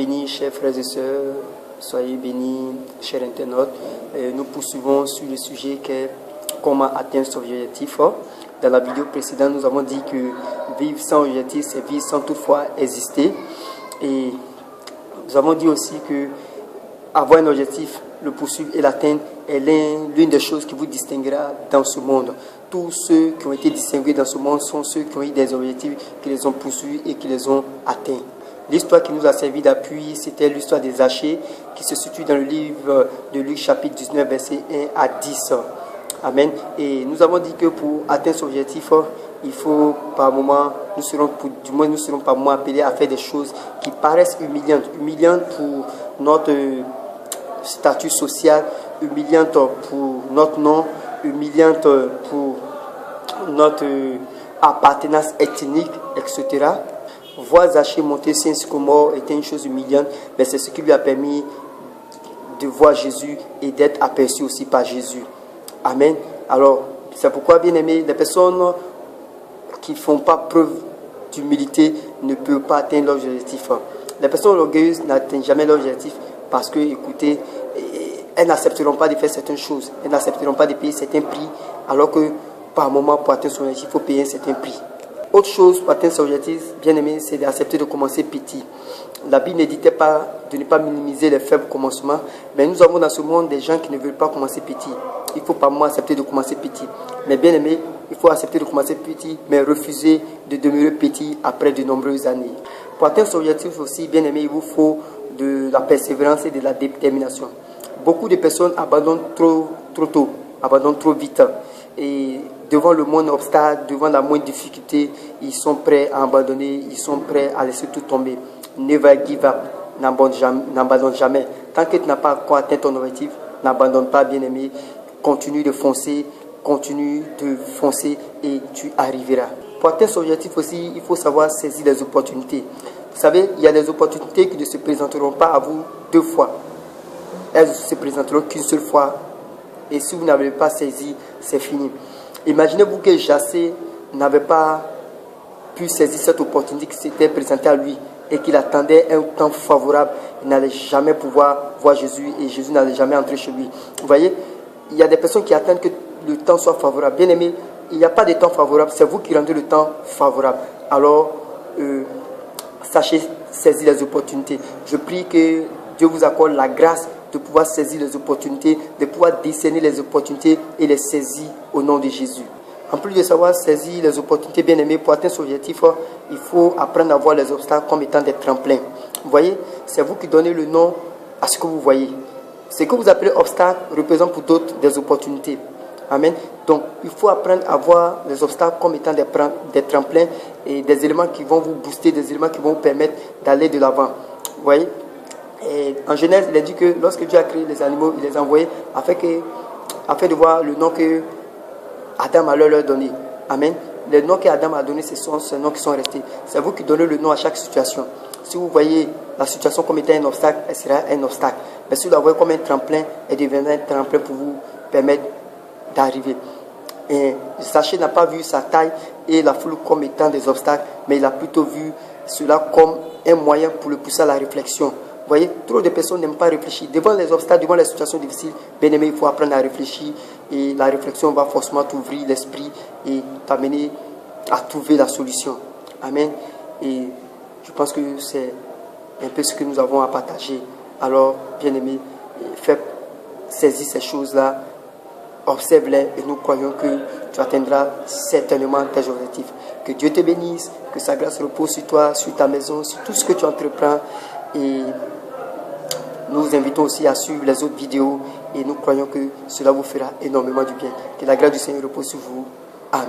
bénis, chers frères et sœurs. Soyez bénis, chers internautes. Nous poursuivons sur le sujet qu'est comment atteindre son objectif. Dans la vidéo précédente, nous avons dit que vivre sans objectif, c'est vivre sans toutefois exister. Et nous avons dit aussi que avoir un objectif, le poursuivre et l'atteindre est l'une des choses qui vous distinguera dans ce monde. Tous ceux qui ont été distingués dans ce monde sont ceux qui ont eu des objectifs, qui les ont poursuivis et qui les ont atteints. L'histoire qui nous a servi d'appui, c'était l'histoire des Zachée, qui se situe dans le livre de Luc chapitre 19, versets 1 à 10. Amen. Et nous avons dit que pour atteindre son objectif, il faut par moment, nous serons par moment appelés à faire des choses qui paraissent humiliantes. Humiliantes pour notre statut social, humiliantes pour notre nom, humiliantes pour notre appartenance ethnique, etc. Voir Zachée monter sur un sycomore était une chose humiliante, mais c'est ce qui lui a permis de voir Jésus et d'être aperçu aussi par Jésus. Amen. Alors, c'est pourquoi, bien aimé, les personnes qui ne font pas preuve d'humilité ne peuvent pas atteindre leur objectif. Les personnes orgueilleuses n'atteignent jamais leur objectif parce que, écoutez, elles n'accepteront pas de faire certaines choses, elles n'accepteront pas de payer certains prix, alors que par moment, pour atteindre son objectif, il faut payer un certain prix. Autre chose pour atteindre son objectif, bien aimé, c'est d'accepter de commencer petit. La Bible n'éditait pas de ne pas minimiser les faibles commencements, mais nous avons dans ce monde des gens qui ne veulent pas commencer petit. Il faut par moment accepter de commencer petit. Mais bien aimé, il faut accepter de commencer petit, mais refuser de demeurer petit après de nombreuses années. Pour atteindre son objectif aussi, bien aimé, il vous faut de la persévérance et de la détermination. Beaucoup de personnes abandonnent trop tôt, abandonnent trop vite. Et devant le moindre obstacle, devant la moindre difficulté, ils sont prêts à abandonner, ils sont prêts à laisser tout tomber. Never give up, n'abandonne jamais. Tant que tu n'as pas encore atteint ton objectif, n'abandonne pas, bien-aimé. Continue de foncer et tu arriveras. Pour atteindre son objectif aussi, il faut savoir saisir les opportunités. Vous savez, il y a des opportunités qui ne se présenteront pas à vous deux fois. Elles ne se présenteront qu'une seule fois. Et si vous n'avez pas saisi, c'est fini. Imaginez-vous que Jacé n'avait pas pu saisir cette opportunité qui s'était présentée à lui et qu'il attendait un temps favorable. Il n'allait jamais pouvoir voir Jésus et Jésus n'allait jamais entrer chez lui. Vous voyez, il y a des personnes qui attendent que le temps soit favorable. Bien aimé, il n'y a pas de temps favorable, c'est vous qui rendez le temps favorable. Alors, sachez saisir les opportunités. Je prie que Dieu vous accorde la grâce de pouvoir saisir les opportunités, de pouvoir discerner les opportunités et les saisir au nom de Jésus. En plus de savoir saisir les opportunités, bien aimées, pour atteindre son objectif, il faut apprendre à voir les obstacles comme étant des tremplins. Vous voyez, c'est vous qui donnez le nom à ce que vous voyez. Ce que vous appelez obstacle représente pour d'autres des opportunités. Amen. Donc, il faut apprendre à voir les obstacles comme étant des tremplins et des éléments qui vont vous booster, des éléments qui vont vous permettre d'aller de l'avant. Vous voyez? Et en Genèse, il a dit que lorsque Dieu a créé les animaux, il les a envoyés afin de voir le nom que Adam a leur donné. Amen. Les noms qu'Adam a donnés, ce sont ces noms qui sont restés. C'est vous qui donnez le nom à chaque situation. Si vous voyez la situation comme étant un obstacle, elle sera un obstacle. Mais si vous la voyez comme un tremplin, elle deviendra un tremplin pour vous permettre d'arriver. Et Zachée n'a pas vu sa taille et la foule comme étant des obstacles, mais il a plutôt vu cela comme un moyen pour le pousser à la réflexion. Vous voyez, trop de personnes n'aiment pas réfléchir. Devant les obstacles, devant les situations difficiles, bien aimé, il faut apprendre à réfléchir. Et la réflexion va forcément t'ouvrir l'esprit et t'amener à trouver la solution. Amen. Et je pense que c'est un peu ce que nous avons à partager. Alors, bien aimé, saisis ces choses-là, observe-les et nous croyons que tu atteindras certainement tes objectifs. Que Dieu te bénisse, que sa grâce repose sur toi, sur ta maison, sur tout ce que tu entreprends. Et nous vous invitons aussi à suivre les autres vidéos et nous croyons que cela vous fera énormément du bien. Que la grâce du Seigneur repose sur vous. Amen.